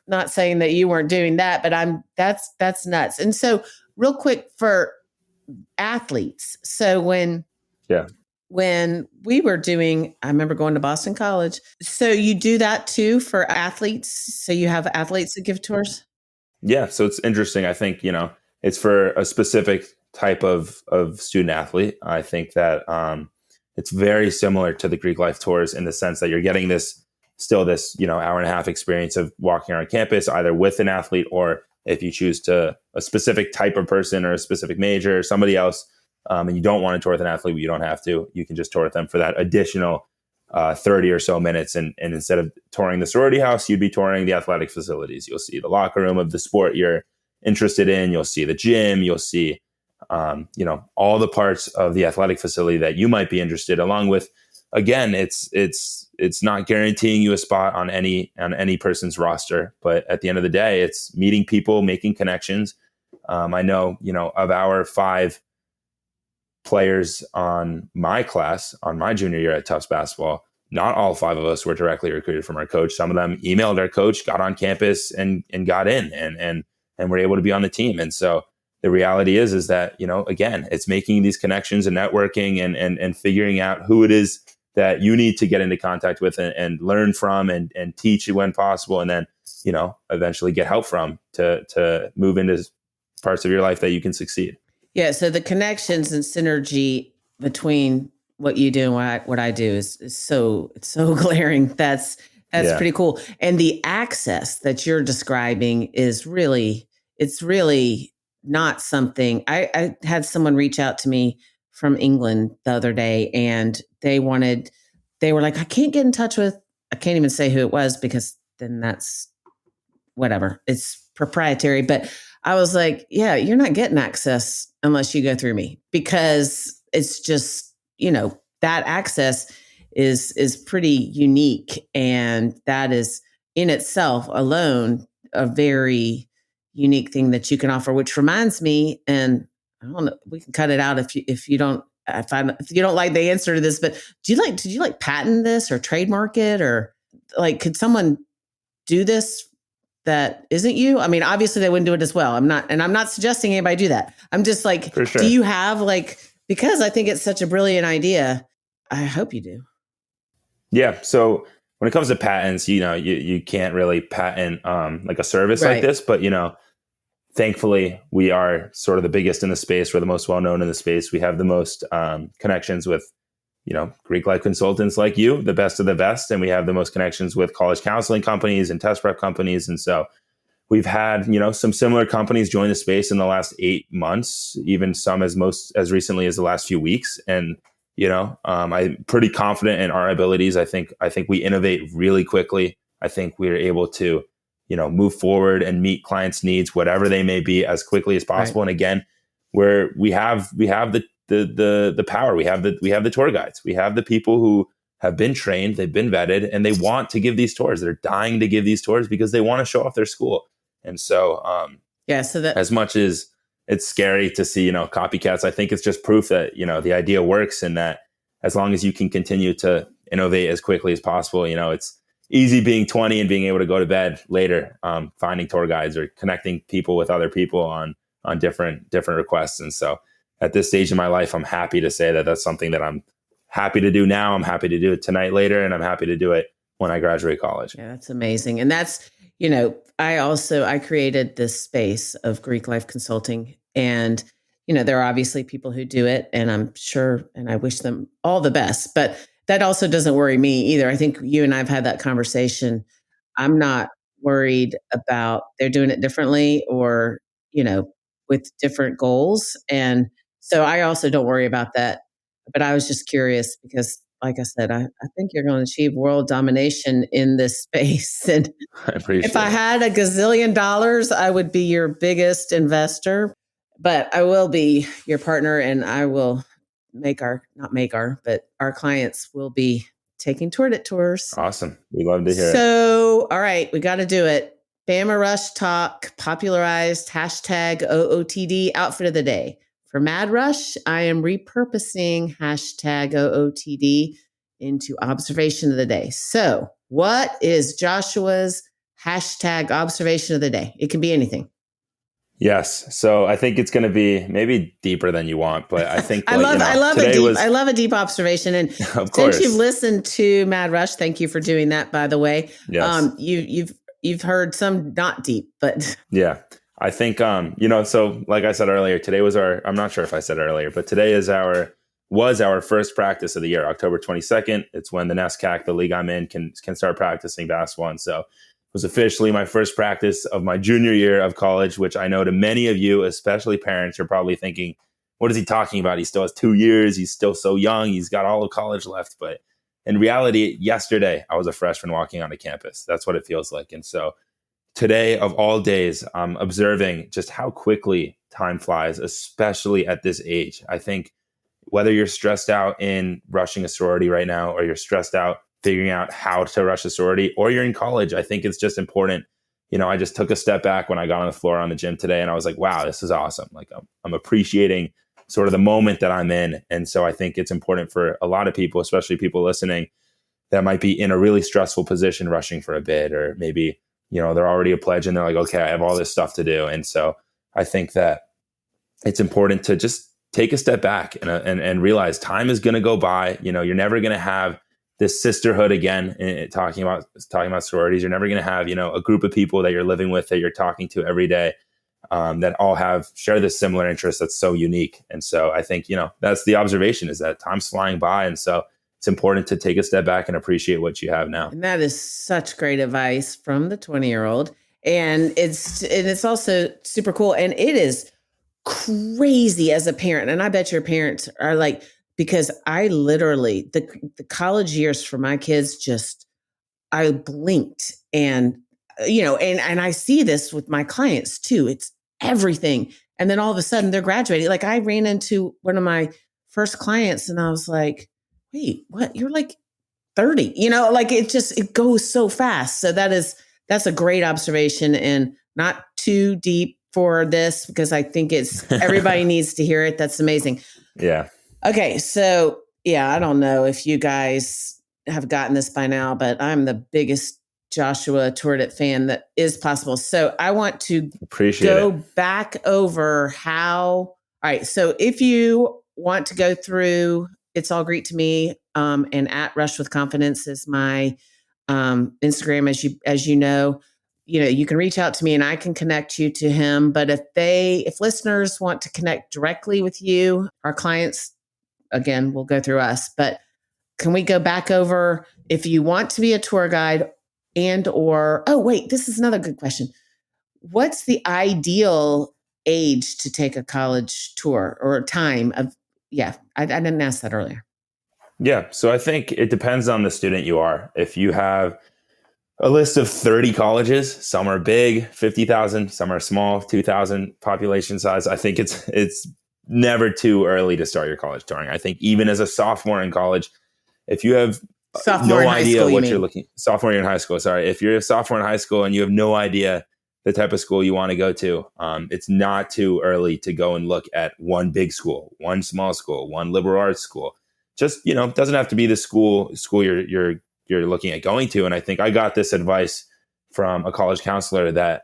not saying that you weren't doing that, but that's nuts. And so real quick for athletes. So when we were doing, I remember going to Boston College. So you do that too for athletes? So you have athletes that give tours? Yeah. So it's interesting. I think, it's for a specific type of student athlete. I think that it's very similar to the Greek life tours in the sense that you're getting this hour and a half experience of walking around campus, either with an athlete or if you choose to a specific type of person or a specific major or somebody else, and you don't want to tour with an athlete, but you don't have to, you can just tour with them for that additional 30 or so minutes. And instead of touring the sorority house, you'd be touring the athletic facilities. You'll see the locker room of the sport you're interested in. You'll see the gym. You'll see, all the parts of the athletic facility that you might be interested, along with, again, it's not guaranteeing you a spot on any person's roster, but at the end of the day, it's meeting people, making connections. I know, of our 5 players on my class, on my junior year at Tufts basketball, not all 5 of us were directly recruited from our coach. Some of them emailed our coach, got on campus and got in and were able to be on the team. And so the reality is that, again, it's making these connections and networking and figuring out who it is that you need to get into contact with and learn from and teach when possible. And then, eventually get help from to move into parts of your life that you can succeed. Yeah. So the connections and synergy between what you do and what I do is so glaring. That's pretty cool. And the access that you're describing is really not something. I had someone reach out to me from England the other day, and they were like, I can't get in touch with, I can't even say who it was because then that's whatever. It's proprietary. But I was like, yeah, you're not getting access unless you go through me, because it's just, that access is pretty unique. And that is in itself alone a very unique thing that you can offer, which reminds me, and I don't know, we can cut it out if you don't like the answer to this, but did you like patent this or trademark it, or like, could someone do this that isn't you? I mean, obviously they wouldn't do it as well. I'm not suggesting anybody do that. I'm just like, For sure. Do you have because I think it's such a brilliant idea. I hope you do. Yeah. So when it comes to patents, you can't really patent like a service like this, but thankfully we are sort of the biggest in the space. We're the most well-known in the space. We have the most connections with, Greek life consultants like you, the best of the best. And we have the most connections with college counseling companies and test prep companies. And so we've had, some similar companies join the space in the last 8 months, even some as recently as the last few weeks. And, I'm pretty confident in our abilities. I think we innovate really quickly. I think we're able to, move forward and meet clients' needs, whatever they may be, as quickly as possible. Right. And again, we have the power. We have the tour guides. We have the people who have been trained, they've been vetted, and they want to give these tours. They're dying to give these tours because they want to show off their school. And so, so that, as much as it's scary to see, copycats, I think it's just proof that, the idea works, and that as long as you can continue to innovate as quickly as possible, it's easy being 20 and being able to go to bed later, finding tour guides or connecting people with other people on different requests. And so at this stage in my life, I'm happy to say that that's something that I'm happy to do now. I'm happy to do it tonight, later, and I'm happy to do it when I graduate college. Yeah, that's amazing. And that's, I created this space of Greek life consulting, and, there are obviously people who do it, and I'm sure, and I wish them all the best. But that also doesn't worry me either. I think you and I've had that conversation. I'm not worried about they're doing it differently or, with different goals. And so I also don't worry about that. But I was just curious because, like I said, I think you're going to achieve world domination in this space. And I if I appreciate it. had a gazillion dollars, I would be your biggest investor, but I will be your partner and I will not make our, but our clients will be taking TouredIt tours. Awesome. We love to hear it. So, all right, we got to do it. Bama Rush Talk popularized hashtag OOTD outfit of the day. For Mad Rush, I am repurposing hashtag OOTD into observation of the day. So, what is Joshua's hashtag observation of the day? It can be anything. Yes. So I think it's going to be maybe deeper than you want, but I think I love a deep observation. And of course, since you've listened to Mad Rush, thank you for doing that, by the way. Yes. You've heard some not deep, but yeah, I think, so like I said earlier, today was I'm not sure if I said it earlier, but today was our first practice of the year, October 22nd. It's when the NESCAC, the league I'm in, can start practicing basketball. And so it was officially my first practice of my junior year of college, which I know to many of you, especially parents, are probably thinking, what is he talking about? He still has 2 years. He's still so young. He's got all of college left. But in reality, yesterday, I was a freshman walking onto campus. That's what it feels like. And so today, of all days, I'm observing just how quickly time flies, especially at this age. I think whether you're stressed out in rushing a sorority right now, or you're stressed out figuring out how to rush a sorority, or you're in college, I think it's just important. I just took a step back when I got on the floor on the gym today, and I was like, wow, this is awesome. Like I'm appreciating sort of the moment that I'm in. And so I think it's important for a lot of people, especially people listening that might be in a really stressful position rushing for a bid, or maybe, they're already a pledge and they're like, okay, I have all this stuff to do. And so I think that it's important to just take a step back and realize time is going to go by. You're never going to have this sisterhood again. Talking about sororities, you're never going to have a group of people that you're living with, that you're talking to every day, that all share this similar interest that's so unique. And so I think that's the observation, is that time's flying by, and so it's important to take a step back and appreciate what you have now. And that is such great advice from the 20-year-old, and it's also super cool, and it is crazy as a parent. And I bet your parents are like, because I literally, the college years for my kids, I blinked, and, and I see this with my clients too. It's everything. And then all of a sudden they're graduating. Like I ran into one of my first clients and I was like, wait, what? You're like 30, like it goes so fast. So that's a great observation, and not too deep for this, because I think everybody needs to hear it. That's amazing. Yeah. Okay. So I don't know if you guys have gotten this by now, but I'm the biggest Joshua TouredIt fan that is possible. So I want to go back over all right. So if you want to go through It's All Greek to Me, and at Rush with Confidence is my Instagram, as you know, you can reach out to me and I can connect you to him. But if listeners want to connect directly with you, our clients, again, will go through us. But can we go back over, if you want to be a tour guide this is another good question. What's the ideal age to take a college tour, or time of, I didn't ask that earlier. Yeah. So I think it depends on the student you are. If you have a list of 30 colleges, some are big, 50,000, some are small, 2,000 population size, I think it's never too early to start your college touring. I think even as a sophomore in college, if you have no idea what you're looking, sophomore year in high school, sorry. If you're a sophomore in high school and you have no idea the type of school you want to go to, it's not too early to go and look at one big school, one small school, one liberal arts school. Just, it doesn't have to be the school you're looking at going to. And I think I got this advice from a college counselor that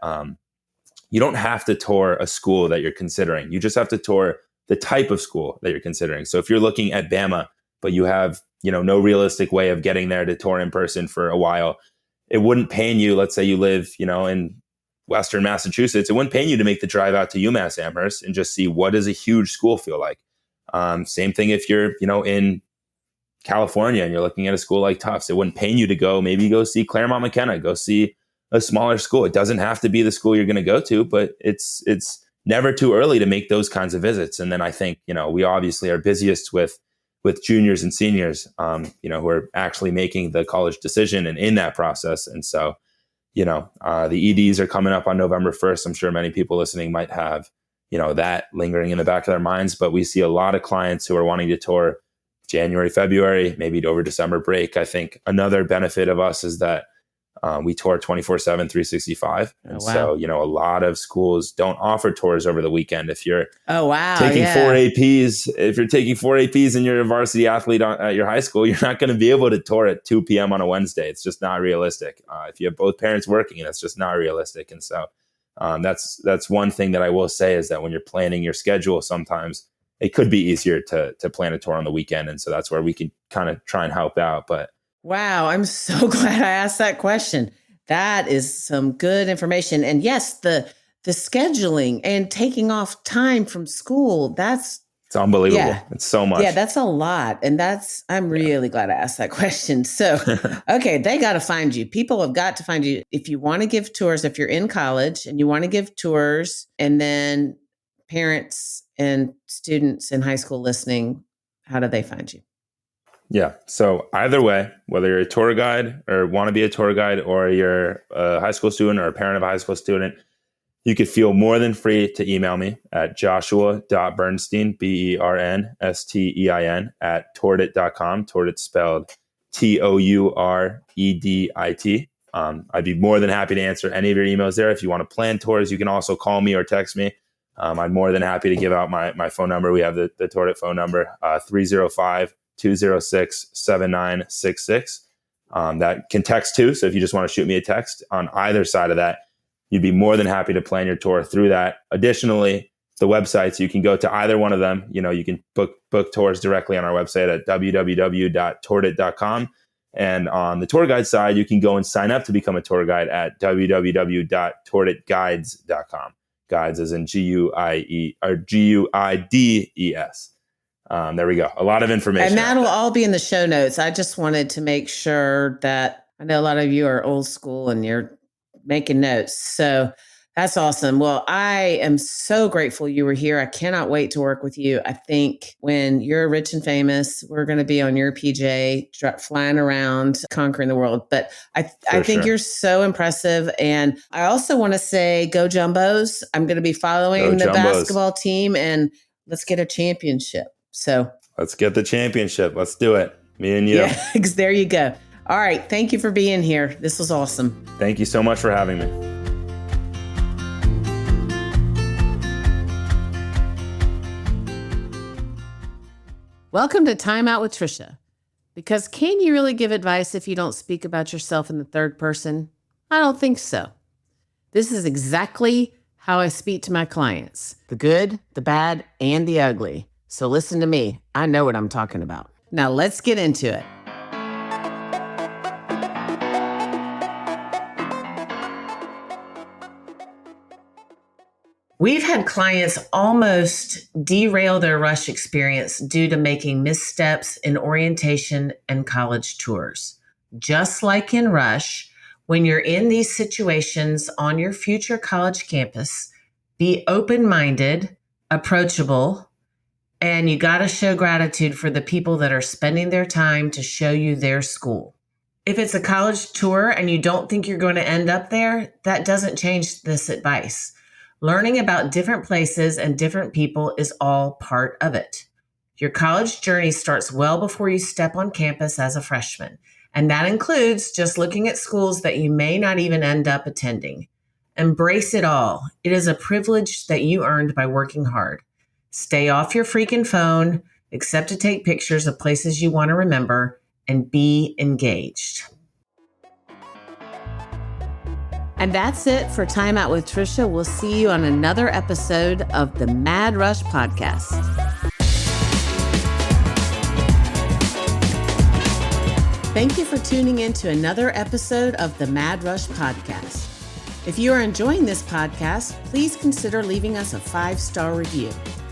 you don't have to tour a school that you're considering. You just have to tour the type of school that you're considering. So if you're looking at Bama, but you have, no realistic way of getting there to tour in person for a while, it wouldn't pain you. Let's say you live, in Western Massachusetts, it wouldn't pain you to make the drive out to UMass Amherst and just see what does a huge school feel like. Same thing if you're, in California and you're looking at a school like Tufts. It wouldn't pain you to go see Claremont McKenna, go see a smaller school. It doesn't have to be the school you're going to go to, but it's never too early to make those kinds of visits. And then I think, we obviously are busiest with juniors and seniors, who are actually making the college decision and in that process. And so, the EDs are coming up on November 1st. I'm sure many people listening might have, that lingering in the back of their minds, but we see a lot of clients who are wanting to tour January, February, maybe over December break. I think another benefit of us is that we tour 24/7, 365. And so, a lot of schools don't offer tours over the weekend. If you're taking four APs and you're a varsity athlete at your high school, you're not going to be able to tour at 2 p.m. on a Wednesday. It's just not realistic. If you have both parents working, that's just not realistic. And so that's one thing that I will say is that when you're planning your schedule, sometimes it could be easier to plan a tour on the weekend. And so that's where we can kind of try and help out. But wow, I'm so glad I asked that question. That is some good information. And yes, the scheduling and taking off time from school, it's unbelievable. Yeah. It's so much. Yeah, that's a lot. And I'm really glad I asked that question. So, okay, they got to find you. People have got to find you. If you want to give tours, if you're in college and you want to give tours, and then parents and students in high school listening, how do they find you? Yeah. So either way, whether you're a tour guide or want to be a tour guide, or you're a high school student or a parent of a high school student, you could feel more than free to email me at joshua.bernstein, BERNSTEIN @TouredIt.com. TouredIt spelled TOUREDIT. I'd be more than happy to answer any of your emails there. If you want to plan tours, you can also call me or text me. I'm more than happy to give out my phone number. We have the TouredIt phone number, 305-206-7966. That can text too. So if you just want to shoot me a text on either side of that, you'd be more than happy to plan your tour through that. Additionally, the websites, you can go to either one of them. You can book tours directly on our website at www.touredit.com. And on the tour guide side, you can go and sign up to become a tour guide at www.toureditguides.com. Guides as in GUIDES. There we go. A lot of information. And that'll all be in the show notes. I just wanted to make sure that I know a lot of you are old school and you're making notes. So that's awesome. Well, I am so grateful you were here. I cannot wait to work with you. I think when you're rich and famous, we're going to be on your PJ flying around, conquering the world. But I think you're so impressive. And I also want to say, go Jumbos. I'm going to be following the basketball team, and let's get a championship. So let's get the championship. Let's do it. Me and you. Yeah, there you go. All right. Thank you for being here. This was awesome. Thank you so much for having me. Welcome to Time Out with Trisha. Because can you really give advice if you don't speak about yourself in the third person? I don't think so. This is exactly how I speak to my clients. The good, the bad, and the ugly. So listen to me. I know what I'm talking about. Now let's get into it. We've had clients almost derail their rush experience due to making missteps in orientation and college tours. Just like in rush, when you're in these situations on your future college campus, be open-minded, approachable, and you got to show gratitude for the people that are spending their time to show you their school. If it's a college tour and you don't think you're going to end up there, that doesn't change this advice. Learning about different places and different people is all part of it. Your college journey starts well before you step on campus as a freshman, and that includes just looking at schools that you may not even end up attending. Embrace it all. It is a privilege that you earned by working hard. Stay off your freaking phone, except to take pictures of places you want to remember, and be engaged. And that's it for Time Out with Trisha. We'll see you on another episode of the Mad Rush Podcast. Thank you for tuning in to another episode of the Mad Rush Podcast. If you are enjoying this podcast, please consider leaving us a 5-star review.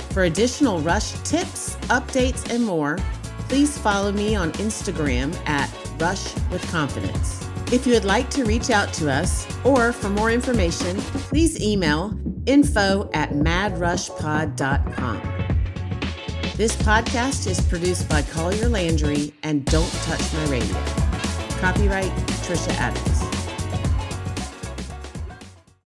For additional Rush tips, updates, and more, please follow me on Instagram at Rush with Confidence. If you would like to reach out to us or for more information, please email info@madrushpod.com. This podcast is produced by Collier Landry and Don't Touch My Radio. Copyright Trisha Adams.